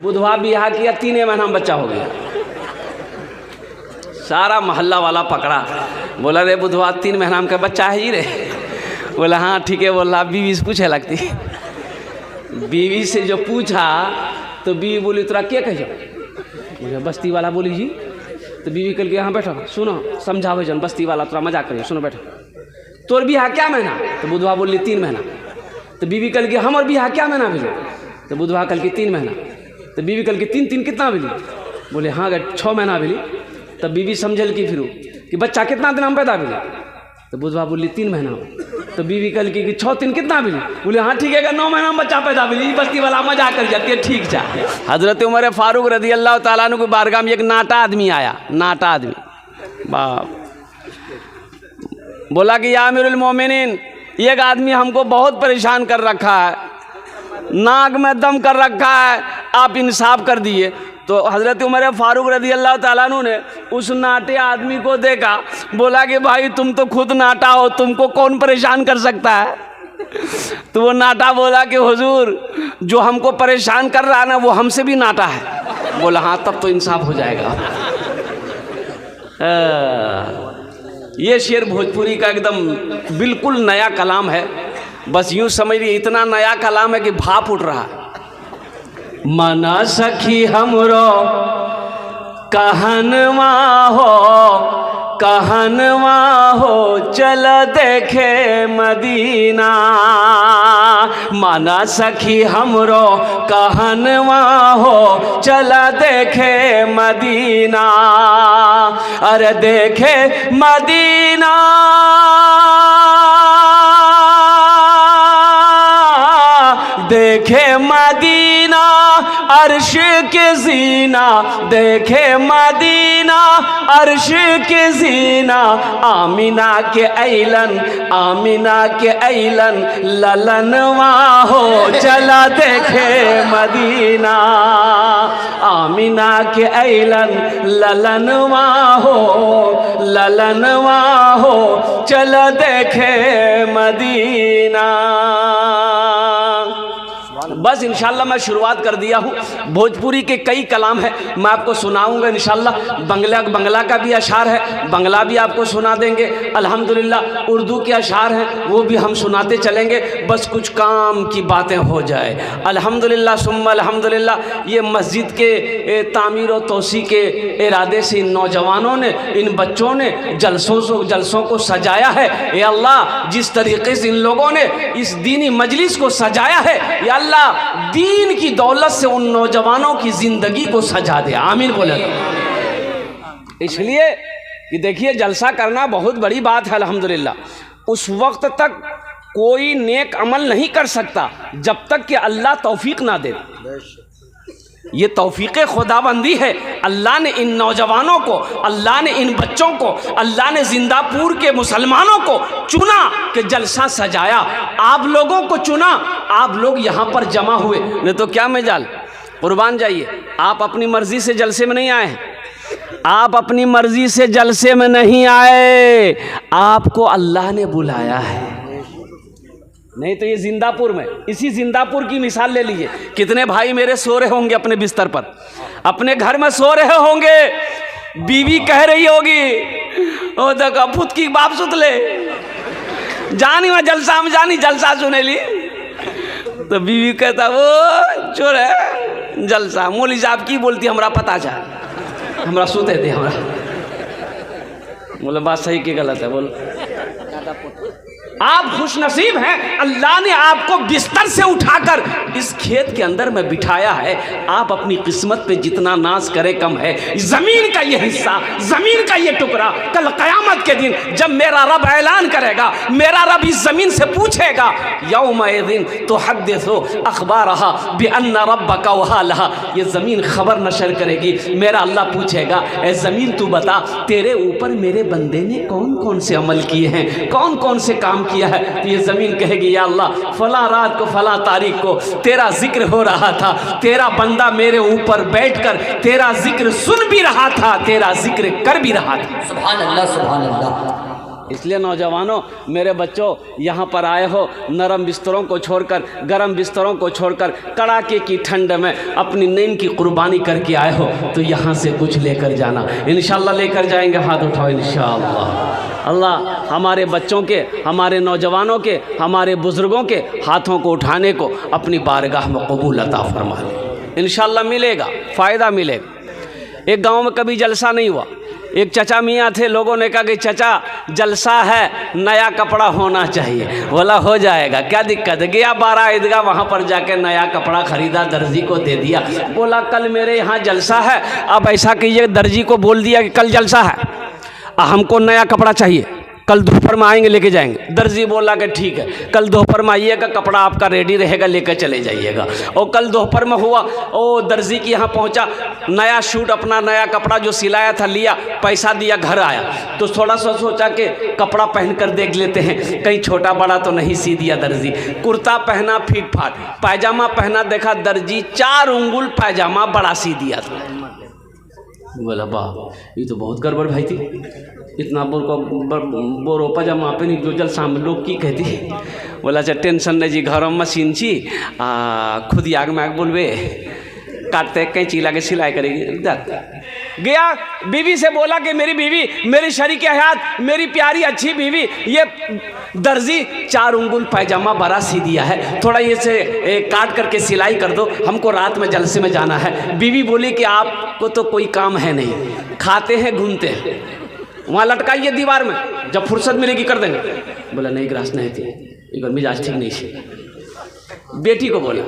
बुधवा बियाह किया, 3 महीना में बच्चा हो गया। सारा मोहल्ला वाला पकड़ा, बोला रे बुधवा 3 महीना में का बच्चा है ही रे। बोला हाँ ठीक है। बोला बीवी से पूछे लगती, बीवी से जो पूछा तो बीवी बोली तोरा क्या कह जाओ। मुझे बस्ती वाला बोली जी। तो बीवी कल के यहाँ बैठो सुनो समझावे जन, बस्ती वाला तोरा मजाक करिए, सुनो बैठो। तोर बियाह क्या महीना? तो बुधवा बोली 3 महीना। तो बीवी कल के हमर बियाह क्या महीना भेजो? तो बुधवा कल की 3 महीना। तो बीवी कल की 3 कितना भेली? बोले हाँ 6 महीना भेली। तब बीवी समझल कि फिर कि बच्चा कितना दिन में पैदा भेली? तो बुधवा बोली 3 महीना। तो बीवी कल की 6 दिन कितना भेली? बोले हाँ ठीक है 9 महीना में बच्चा पैदा भेली। बस्ती वाला मजाक कर जाती है, ठीक जा। हजरत उमर फारूक रज़ी अल्लाह ताला अन्हु की बारगाह में एक नाटा आदमी आया। नाटा आदमी बाप बोला कि या अमीरुल मोमिनीन, एक आदमी हमको बहुत परेशान कर रखा है, नाक में दम कर रखा है, आप इंसाफ कर दिए। तो हज़रत उमर फारूक रज़ी अल्लाह ताला अन्हु ने उस नाटे आदमी को देखा, बोला कि भाई तुम तो खुद नाटा हो, तुमको कौन परेशान कर सकता है? तो वो नाटा बोला कि हुजूर जो हमको परेशान कर रहा है ना वो हमसे भी नाटा है। बोला हाँ तब तो इंसाफ हो जाएगा। ये शेर भोजपुरी का एकदम बिल्कुल नया कलाम है। बस यूँ समझिए इतना नया कलाम है कि भाप उठ रहा है। मना सखी हमरो कहनवा हो चल देखे मदीना। मना सखी हमरो कहनवा हो चल देखे मदीना। अरे देखे मदीना देखे मदीना अर्श के जीना। देखे मदीना अर्श के जीना। आमिना के ऐलन ललनवा हो चला देखे मदीना। आमिना के ऐलन ललनवा हो चला देखे मदीना। बस इंशाल्लाह मैं शुरुआत कर दिया हूँ। भोजपुरी के कई कलाम हैं, मैं आपको सुनाऊंगा इंशाल्लाह। बंगला का भी अशार है, बंगला भी आपको सुना देंगे अल्हम्दुलिल्लाह। उर्दू के अशार हैं वो भी हम सुनाते चलेंगे, बस कुछ काम की बातें हो जाए। अल्हम्दुलिल्लाह सुम्मा अल्हम्दुलिल्लाह। ये मस्जिद के तामीर और तोसी के इरादे से इन नौजवानों ने, इन बच्चों ने जलसों को सजाया है। ये अल्लाह जिस तरीके से इन लोगों ने इस दीनी मजलिस को सजाया है, या अल्लाह दीन की दौलत से उन नौजवानों की जिंदगी को सजा दे, आमीन बोले। इसलिए कि देखिए जलसा करना बहुत बड़ी बात है अल्हम्दुलिल्लाह। उस वक्त तक कोई नेक अमल नहीं कर सकता जब तक कि अल्लाह तौफीक ना दे। ये तौफीक खुदाबंदी है। अल्लाह ने इन नौजवानों को, अल्लाह ने इन बच्चों को, अल्लाह ने जिंदापुर के मुसलमानों को चुना कि जलसा सजाया। आप लोगों को चुना, आप लोग यहाँ पर जमा हुए, नहीं तो क्या मजाल। कुर्बान जाइए, आप अपनी मर्जी से जलसे में नहीं आए हैं। आप अपनी मर्जी से जलसे में नहीं आए, आपको अल्लाह ने बुलाया है। नहीं तो ये जिंदापुर में, इसी जिंदापुर की मिसाल ले लीजिए। कितने भाई मेरे सो रहे होंगे अपने बिस्तर पर, अपने घर में सो रहे होंगे, बीवी कह रही होगी ओ देखा फुत की बाप सुत ले जानी वहाँ जलसा में जानी जलसा सुने ली। तो बीवी कहता वो चोर है जलसा, मौली साहब की बोलती हमरा पता जा, हमरा सुते थे हमरा। बोले बात सही की गलत है? बोल आप खुश नसीब हैं, अल्लाह ने आपको बिस्तर से उठाकर इस खेत के अंदर में बिठाया है। आप अपनी किस्मत पे जितना नाज करे कम है। जमीन का ये हिस्सा, जमीन का ये टुकड़ा कल क़यामत के दिन जब मेरा रब ऐलान करेगा, मेरा रब इस जमीन से पूछेगा यौमइज़िन तुहद्दिसु अख़बारहा बिअन्ना रब्बका वहालहा। ये जमीन खबर नशर करेगी। मेरा अल्लाह पूछेगा ए जमीन तू बता तेरे ऊपर मेरे बंदे ने कौन कौन से अमल किए हैं, कौन कौन से काम किया है। तो ये ज़मीन कहेगी या अल्लाह फला रात को फला तारीख को तेरा जिक्र हो रहा था, तेरा बंदा मेरे ऊपर बैठकर तेरा जिक्र सुन भी रहा था, तेरा जिक्र कर भी रहा था। सुभान अल्लाह सुभान अल्लाह। इसलिए नौजवानों, मेरे बच्चों, यहाँ पर आए हो नरम बिस्तरों को छोड़कर, गरम बिस्तरों को छोड़कर, कड़ाके की ठंड में अपनी नींद की कुर्बानी करके आए हो, तो यहाँ से कुछ लेकर जाना। इंशाअल्लाह लेकर जाएंगे। हाथ उठाओ इंशाअल्लाह। अल्लाह हमारे बच्चों के, हमारे नौजवानों के, हमारे बुज़ुर्गों के हाथों को उठाने को अपनी बारगाह में कबूल अता फरमा ले। इंशाअल्लाह मिलेगा, फ़ायदा मिलेगा। एक गांव में कभी जलसा नहीं हुआ। एक चचा मियाँ थे, लोगों ने कहा कि चचा जलसा है, नया कपड़ा होना चाहिए। बोला हो जाएगा, क्या दिक्कत है। गया 12 ईदगाह, वहाँ पर जाके नया कपड़ा खरीदा, दर्जी को दे दिया। बोला कल मेरे यहाँ जलसा है, अब ऐसा कीजिए, दर्जी को बोल दिया कि कल जलसा है, हमको नया कपड़ा चाहिए, कल दोपहर में आएंगे लेके जाएंगे। दर्जी बोला कि ठीक है, कल दोपहर में आइएगा, कपड़ा आपका रेडी रहेगा, लेकर चले जाइएगा। और कल दोपहर में हुआ, ओ दर्जी के यहाँ पहुँचा, नया शूट, अपना नया कपड़ा जो सिलाया था लिया, पैसा दिया, घर आया तो थोड़ा सा सोचा कि कपड़ा पहन कर देख लेते हैं, कहीं छोटा बड़ा तो नहीं सी दिया दर्जी। कुर्ता पहना फीट फाट, पायजामा पहना, देखा दर्जी 4 उंगुल पायजामा बड़ा सी दिया था। बोला वाह, ये तो बहुत गड़बड़ भाई थी, इतना बोरो पजामा पे नहीं जो जल सामने लोग की कहती। बोला अच्छा टेंशन नहीं जी, घर में मशीन छी, खुद आग में आग बोलबे, काटते कैंची लाके सिलाई करेगी। गया बीवी से बोला कि मेरी बीवी, मेरी शरीके हयात, मेरी प्यारी अच्छी बीवी, ये दर्जी 4 उंगुल पायजामा बड़ा सी दिया है, थोड़ा ये से काट करके सिलाई कर दो, हमको रात में जलसे में जाना है। बीवी बोली कि आपको तो कोई काम है नहीं, खाते हैं घूमते हैं, वहाँ लटकाइए दीवार में, जब फुर्सत मिलेगी कर देंगे। बोला नहीं ग्रास नहीं थी, एक बार मिजाज ठीक नहीं थी। बेटी को बोला,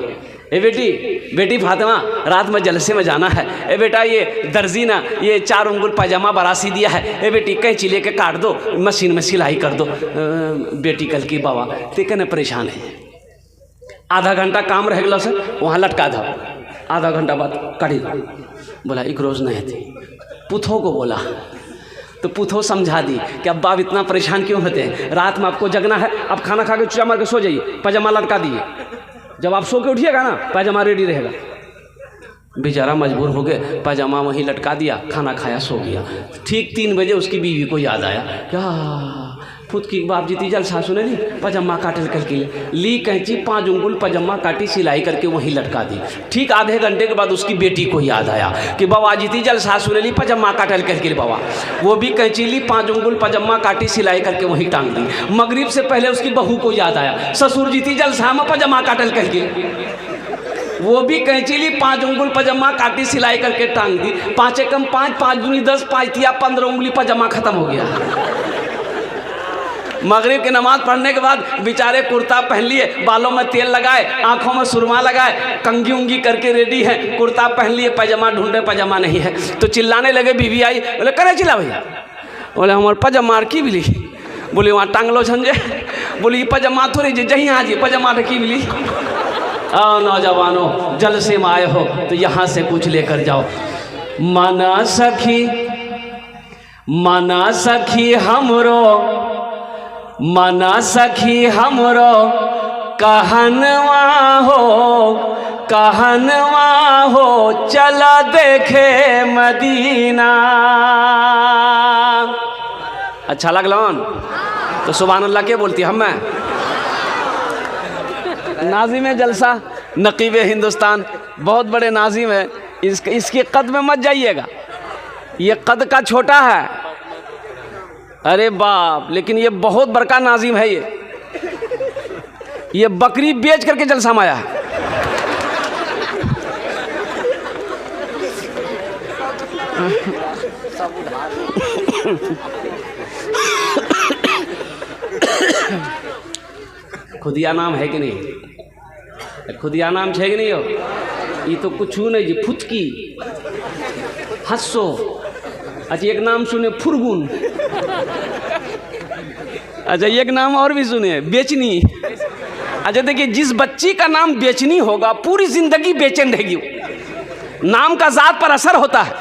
ए बेटी फातिमा, रात में जलसे में जाना है। ए बेटा ये दर्जी ना ये 4 उंगुल पायजामा बरासी दिया है, ए बेटी कैंची लेके काट दो, मशीन में सिलाई कर दो। बेटी कल की बाबा ते कहने परेशान है, आधा घंटा काम रह गया से वहाँ लटका दो, आधा घंटा बाद काटी दो। बोला एक रोज़ नहीं थी। पुथो को बोला तो पुथो समझा दी कि अब बाप इतना परेशान क्यों होते हैं, रात में आपको जगना है, आप खाना खा के चुचा मार के सो जाइए, पायजामा लटका दिए, जब आप सो के उठिएगा ना पायजामा रेडी रहेगा। बेचारा मजबूर हो गए, पायजामा वहीं लटका दिया, खाना खाया, सो गया। ठीक 3 बजे उसकी बीवी को याद आया, क्या खुद की बाप जीती जलसा सुने ली, पजामा काटल करके ली कैंची, 5 उंगुल पजामा काटी, सिलाई करके वहीं लटका दी। ठीक आधे घंटे के बाद उसकी बेटी को याद आया कि बाबा जीती जलसा सुने ली, पजामा काटल करके बाबा, वो भी कैंची ली, 5 उंगुल पजामा काटी, सिलाई करके वहीं टांग दी। मगरिब से पहले उसकी बहू को याद आया, ससुर जीती जलसा में पजामा काटल करके, वो भी कैंची ली, 5 उंगुल पजामा काटी, सिलाई करके टांग दी। 5 कम 5, 5 दूनी 10, 5 तिया 15 उंगली पजामा खत्म हो गया। मगरिब की नमाज पढ़ने के बाद बेचारे कुर्ता पहन लिए, बालों में तेल लगाए, आंखों में सुरमा लगाए, कंघी उंगी करके रेडी है, कुर्ता पहन लिए, पजामा ढूंढे, पजामा नहीं है तो चिल्लाने लगे। बीवी आई, बोले करे चिल्ला भैया, बोले हमारे पजामा की मिली, बोली वहाँ टांग लो झंझे, बोली पजामा थोड़ी जी जहीं आज पजामा की मिली। नौजवानों जलसे में आए हो तो यहाँ से कुछ लेकर जाओ। मना सखी हमरो, मना सखी हमरो कहनवा हो, चला देखे मदीना। अच्छा लगलन तो सुभान अल्लाह के बोलती हम मैं नाज़िम जलसा, नकीब हिंदुस्तान, बहुत बड़े नाज़िम है। इसके कद में मत जाइएगा, ये कद का छोटा है, अरे बाप, लेकिन ये बहुत बड़का नाज़िम है। ये बकरी बेच करके जलसा में आया है। खुदिया नाम है कि नहीं, खुदिया नाम है कि नहीं हो, ये तो कुछ नहीं जी, फुचकी, हस्सो। अच्छा एक नाम सुने फुरगुन, अच्छा एक नाम और भी सुने बेचनी। अच्छा देखिए, जिस बच्ची का नाम बेचनी होगा पूरी जिंदगी बेचैन रहेगी। नाम का ज़ात पर असर होता है।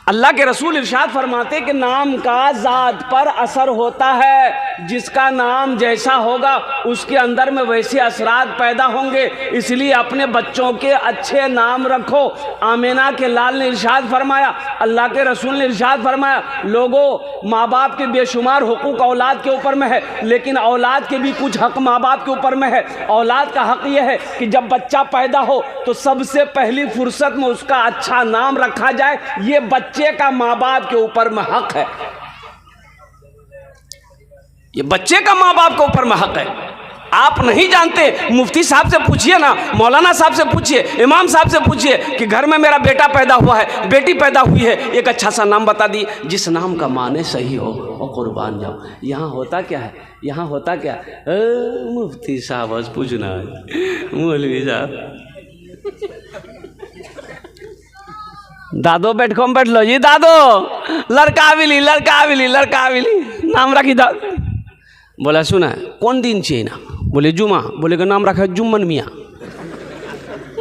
अल्लाह के रसूल इरशाद फरमाते कि नाम का ज़ात पर असर होता है। जिसका नाम जैसा होगा उसके अंदर में वैसे असरात पैदा होंगे। इसलिए अपने बच्चों के अच्छे नाम रखो। आमिना के लाल ने इरशाद फरमाया, अल्लाह के रसूल ने इरशाद फरमाया, लोगों माँ बाप के बेशुमार हुकूक औलाद के ऊपर में है, लेकिन औलाद के भी कुछ हक माँ बाप के ऊपर में है। औलाद का हक यह है कि जब बच्चा पैदा हो तो सबसे पहली फुर्सत में उसका अच्छा नाम रखा जाए। ये बच्चे का माँ बाप के ऊपर में हक है, ये बच्चे का माँ बाप के ऊपर में हक है। आप नहीं जानते, मुफ्ती साहब से पूछिए ना, मौलाना साहब से पूछिए, इमाम साहब से पूछिए कि घर में मेरा बेटा पैदा हुआ है, बेटी पैदा हुई है, एक अच्छा सा नाम बता दी जिस नाम का माने सही हो और कुर्बान जाओ। यहाँ होता क्या है, यहाँ होता क्या है, मुफ्ती साहब बस पूछना है, मौलवी साहब दादो बैठ लो जी, दादो लड़का मिली, लड़का मिली, लड़का मिली, नाम रखी दा। बोला सुना कौन दिन चाहिए ना, बोले जुमा, बोले का नाम रखा जुम्मन मियाँ।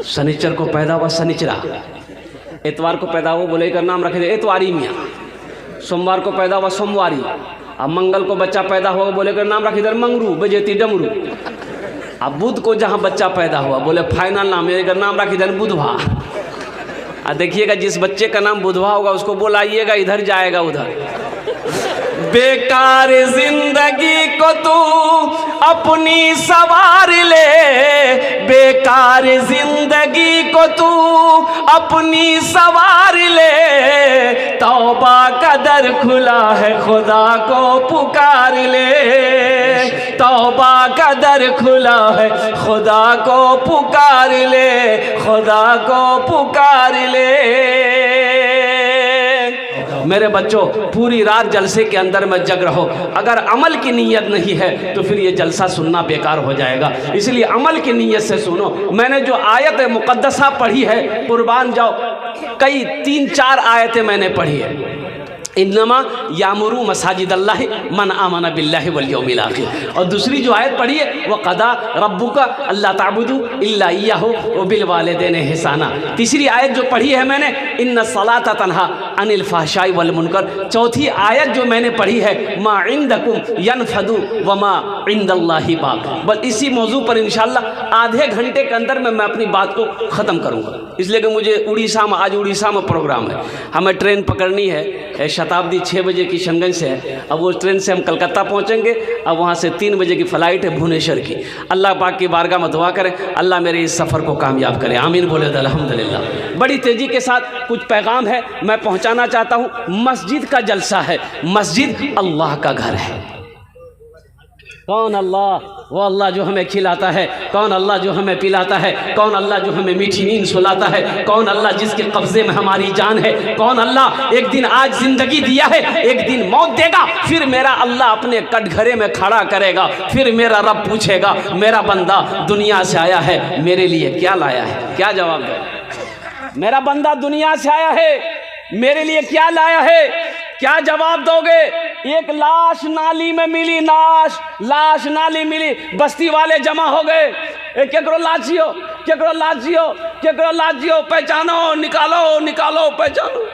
शनिचर को पैदा हुआ शनिचरा, एतवार को पैदा हुआ, बोले का नाम रखे एतवारी मियाँ। सोमवार को पैदा हुआ सोमवारी। अब मंगल को बच्चा पैदा हुआ, बोले का नाम रखे इधर मंगरू बजेती डमरू। अब बुध को जहाँ बच्चा पैदा हुआ, बोले फाइनल नाम का नाम रखे इधर बुधवा। देखिएगा जिस बच्चे का नाम बुधवा होगा उसको बोलाइएगा इधर जाएगा उधर। बेकार जिंदगी को तू अपनी सवार ले, बेकार जिंदगी को तू अपनी सवार ले, तौबा का दर खुला है खुदा को पुकार ले, तौबा का दर खुला है खुदा को पुकार ले, खुदा को पुकार ले। मेरे बच्चों पूरी रात जलसे के अंदर में जग रहो। अगर अमल की नीयत नहीं है तो फिर ये जलसा सुनना बेकार हो जाएगा। इसलिए अमल की नीयत से सुनो। मैंने जो आयत मुक़द्दसा पढ़ी है, कुर्बान जाओ, कई 3-4 आयतें मैंने पढ़ी है। इन्नमा यामुरू मसाजिद अल्लाह मन आमना बिल्लाहि वल यौमिल आखिर। और दूसरी जो आयत पढ़ी है वह कदा रब्बुका अल्ला ताबुदू इल्ला इय्याहु व बिल वालिदैन हिसाना। तीसरी आयत जो पढ़ी है मैंने, इन्ना सलाता तन्हा अनिल फहशाई वल मुनकर। चौथी आयत जो मैंने पढ़ी है, मा इंदकुम यनफदु व मा इंदल्लाहि बाक। बस इसी मौजू पर इंशाअल्लाह आधे घंटे के अंदर में मैं अपनी बात को ख़त्म करूँगा, इसलिए कि मुझे उड़ीसा में, आज उड़ीसा में प्रोग्राम है, हमें ट्रेन पकड़नी है। शताब्दी 6 बजे की शंगन से है। अब वो ट्रेन से हम कलकत्ता पहुंचेंगे। अब वहां से 3 बजे की फ़्लाइट है भुवनेश्वर की। अल्लाह पाक की बारगाह में दुआ करें, अल्लाह मेरे इस सफ़र को कामयाब करे, आमीन बोले तो अल्हम्दुलिल्लाह। बड़ी तेज़ी के साथ कुछ पैगाम है मैं पहुंचाना चाहता हूं। मस्जिद का जलसा है, मस्जिद अल्लाह का घर है। कौन अल्लाह? वो अल्लाह जो हमें खिलाता है, कौन अल्लाह जो हमें पिलाता है, कौन अल्लाह जो हमें मीठी नींद सुलाता है, कौन अल्लाह जिसके कब्जे में हमारी जान है, कौन अल्लाह एक दिन आज जिंदगी दिया है, एक दिन मौत देगा, फिर मेरा अल्लाह अपने कटघरे में खड़ा करेगा, फिर मेरा रब पूछेगा, मेरा बंदा दुनिया से आया है, मेरे लिए क्या लाया है? क्या जवाब दो? मेरा बंदा दुनिया से आया है, मेरे लिए क्या लाया है? क्या जवाब दोगे? एक लाश नाली में मिली, लाश नाली मिली, बस्ती वाले जमा हो गए, केकरो लाशियो, केकरो लाशियो, केकरो लाशियो, पहचानो, निकालो, पहचानो।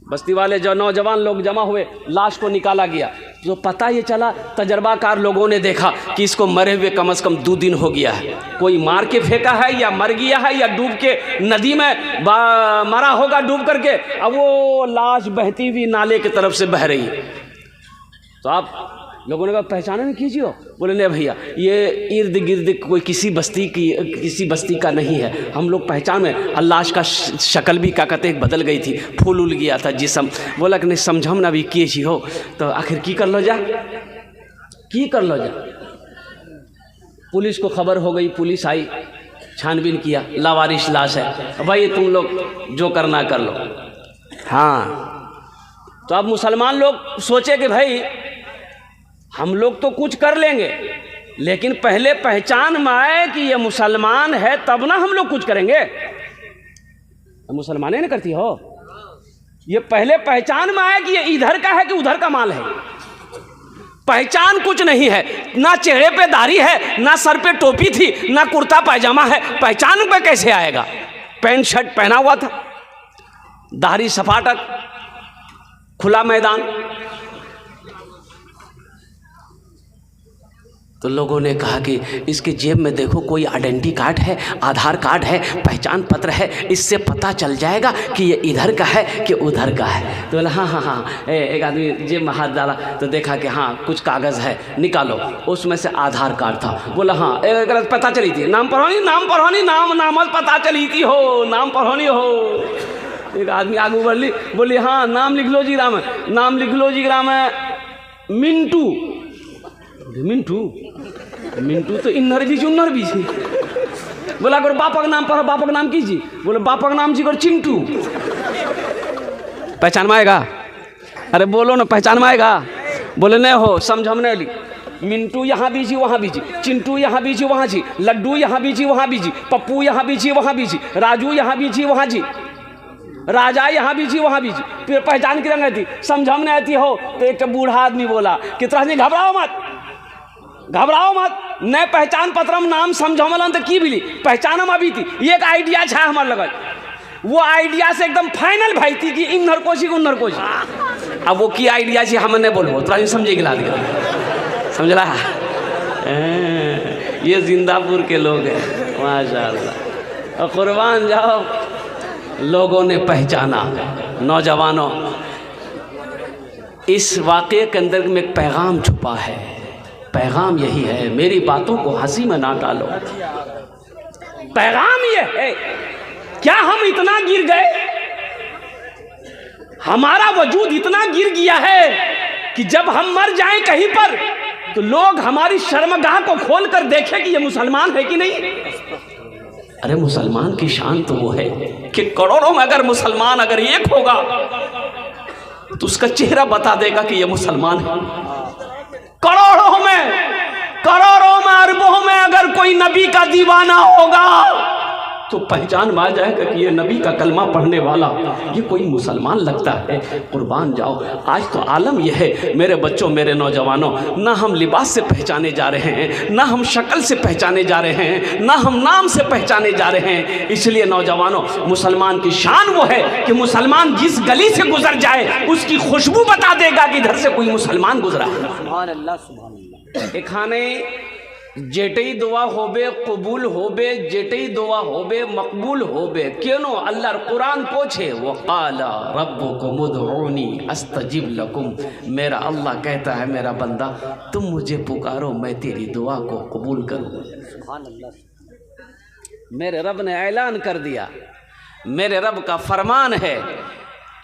बस्ती वाले जो नौजवान लोग जमा हुए, लाश को निकाला गया। जो पता ये चला, तजर्बाकार लोगों ने देखा कि इसको मरे हुए कम से कम 2 दिन हो गया है। कोई मार के फेंका है या मर गया है या डूब के नदी में मरा होगा डूब करके। अब वो लाश बहती हुई नाले की तरफ से बह रही। तो आप लोगों ने कहा पहचाने में कीजिए। बोले नहीं भैया, ये इर्द गिर्द कोई किसी बस्ती का नहीं है, हम लोग पहचान में। लाश का शक्ल भी क्या कहते बदल गई थी, फूल उल गया था जिसम। बोला कि नहीं समझम ना भी किए छी हो, तो आखिर की कर लो जा। पुलिस को खबर हो गई, पुलिस आई, छानबीन किया, लावारिश लाश है। भाई तुम लोग जो करना कर लो। हाँ, तो अब मुसलमान लोग सोचे कि भाई हम लोग तो कुछ कर लेंगे, लेकिन पहले पहचान में आए कि ये मुसलमान है तब ना हम लोग कुछ करेंगे। मुसलमानें नहीं करती हो, ये पहले पहचान में आए कि ये इधर का है कि उधर का माल है। पहचान कुछ नहीं है, ना चेहरे पे दाढ़ी है, ना सर पे टोपी थी, ना कुर्ता पैजामा है, पहचान पे कैसे आएगा? पैंट शर्ट पहना हुआ था, दाढ़ी सपाटक, खुला मैदान। तो लोगों ने कहा कि इसके जेब में देखो कोई आइडेंटिटी कार्ड है, आधार कार्ड है, पहचान पत्र है, इससे पता चल जाएगा कि ये इधर का है कि उधर का है। तो बोला हाँ हाँ हाँ। एक आदमी जेब में हाथ डाला तो देखा कि हाँ कुछ कागज़ है, निकालो। उसमें से आधार कार्ड था। बोला हाँ एक गलत पता चली थी, नाम पढ़ोनी नाम पता चली थी हो, नाम पढ़ोनी हो। एक आदमी आगे बढ़ ली, बोली हाँ नाम लिख लो जी ग्राम में, नाम लिख लो जी ग्राम में मिंटू। मिंटू तो इन्नर बीच उन्नर बीच। बोला अगर बापा का नाम पढ़ो, बापा का नाम कीजिए। बोले बापा का नाम जी कर चिंटू। पहचान में आएगा? अरे बोलो ना, पहचान में आएगा? बोले नहीं हो, समझ हम नहीं ली। मिंटू यहाँ बीजी वहाँ बीजी, चिंटू यहाँ बीजी वहाँ जी, लड्डू यहाँ बीजी वहाँ बीजी, पप्पू यहाँ बीजी वहाँ बीजी, राजू यहाँ बीजी वहाँ जी, राजा यहाँ बीजी वहाँ बीजी। फिर पहचान की रंग थी, समझ हम नहीं आती हो। तो एक बूढ़ा आदमी बोला कि तरह से घबराओ मत, न पहचान पत्र में नाम समझमलन तो की बिली पहचान हम अभी थी। ये एक आइडिया छा हमारे लगल, वो आइडिया से एकदम फाइनल भाई थी कि इन कोशी उन्नर कोशी। अब वो की आइडिया से हम नहीं बोलबो, तो समझे गिला दिया, समझला? ये जिंदापुर के लोग हैं माशाअल्लाह। और कुर्बान जाओ, लोगों ने पहचाना। नौजवानों, इस वाक़े के अंदर में एक पैगाम छुपा है। पैगाम यही है, मेरी बातों को हंसी में ना डालो। पैगाम ये है, क्या हम इतना गिर गए, हमारा वजूद इतना गिर गया है कि जब हम मर जाएं कहीं पर तो लोग हमारी शर्मगाह को खोल कर देखें कि ये मुसलमान है कि नहीं। अरे मुसलमान की शान तो वो है कि करोड़ों में अगर मुसलमान अगर एक होगा तो उसका चेहरा बता देगा कि ये मुसलमान है। करोड़ों में अरबों में अगर कोई नबी का दीवाना होगा तो पहचान में आ जाएगा कि ये नबी का कलमा पढ़ने वाला ये कोई मुसलमान लगता है। कुर्बान जाओ, आज तो आलम यह है मेरे बच्चों, मेरे नौजवानों, ना हम लिबास से पहचाने जा रहे हैं, ना हम शक्ल से पहचाने जा रहे हैं, ना हम नाम से पहचाने जा रहे हैं। इसलिए नौजवानों, मुसलमान की शान वो है कि मुसलमान जिस गली से गुजर जाए उसकी खुशबू बता देगा कि इधर से कोई मुसलमान गुजरा है। सुभान अल्लाह, सुभान अल्लाह। एखाने जेटई दुआ होबे कबूल होबे, जेटई दुआ होबे मकबूल होबे। क्यों? अल्लाह कुरान पूछे, वक़ाला रब्बुकुम उदऊनी अस्तजिब लकुम। मेरा अल्लाह कहता है, मेरा बंदा तुम मुझे पुकारो, मैं तेरी दुआ को कबूल करूँ। सुभान अल्लाह। मेरे रब ने ऐलान कर दिया, मेरे रब का फरमान है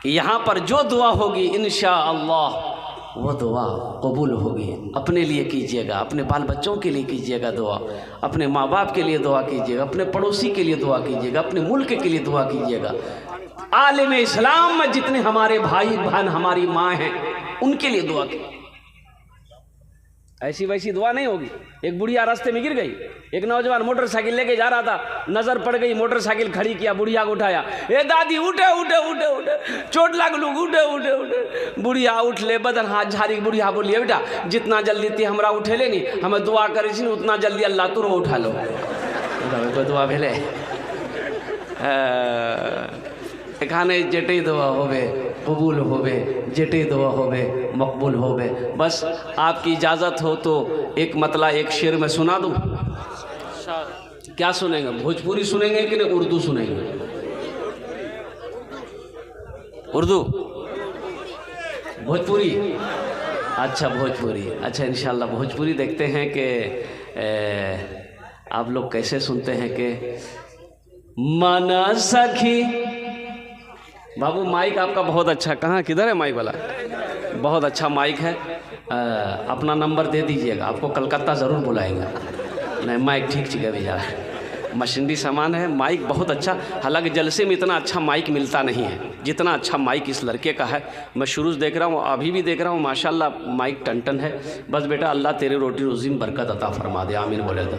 कि यहाँ पर जो दुआ होगी इंशाअल्लाह वो दुआ कबूल होगी। अपने लिए कीजिएगा, अपने बाल बच्चों के लिए कीजिएगा दुआ, अपने माँ बाप के लिए दुआ कीजिएगा, अपने पड़ोसी के लिए दुआ कीजिएगा, अपने मुल्क के लिए दुआ कीजिएगा। आलिम इस्लाम में जितने हमारे भाई बहन हमारी माँ हैं उनके लिए दुआ कीजिए। ऐसी वैसी दुआ नहीं होगी। एक बुढ़िया रास्ते में गिर गई, एक नौजवान मोटरसाइकिल लेके जा रहा था, नजर पड़ गई, मोटरसाइकिल खड़ी किया, बुढ़िया को उठाया, ए दादी उठे उठे उठे उठे, चोट लागलू, उठे उठे उठे। बुढ़िया उठ ले, बदन हाथ झाड़ी। बुढ़िया बोली, बेटा जितना जल्दी ती हमरा उठे ले नी, हमें दुआ करे छी उतना जल्दी अल्लाह तुरो उठा लो। तो दुआ भेले एखाने जेटे दुआ होवे कबूल होवे, जेटे दुआ होवे मकबूल होवे। बस आपकी इजाज़त हो तो एक मतला एक शेर में सुना दूँ। क्या सुनेंगे? भोजपुरी सुनेंगे कि नहीं उर्दू सुनेंगे? उर्दू, भोजपुरी? अच्छा भोजपुरी, अच्छा इंशाल्लाह भोजपुरी देखते हैं कि आप लोग कैसे सुनते हैं कि मना सखी। बाबू माइक आपका बहुत अच्छा, कहाँ किधर है माइक वाला? बहुत अच्छा माइक है। अपना नंबर दे दीजिएगा, आपको कलकत्ता ज़रूर बुलाएंगे। नहीं माइक ठीक अभी जा रहा है, मशीनरी सामान है, माइक बहुत अच्छा। हालांकि जलसे में इतना अच्छा माइक मिलता नहीं है जितना अच्छा माइक इस लड़के का है। मैं शुरू से देख रहा हूँ, अभी भी देख रहा हूँ, माशाल्लाह माइक टन टन है। बस बेटा अल्लाह तेरे रोटी रोज़ी में बरकत अता फरमा दे, आमीन बोले तो।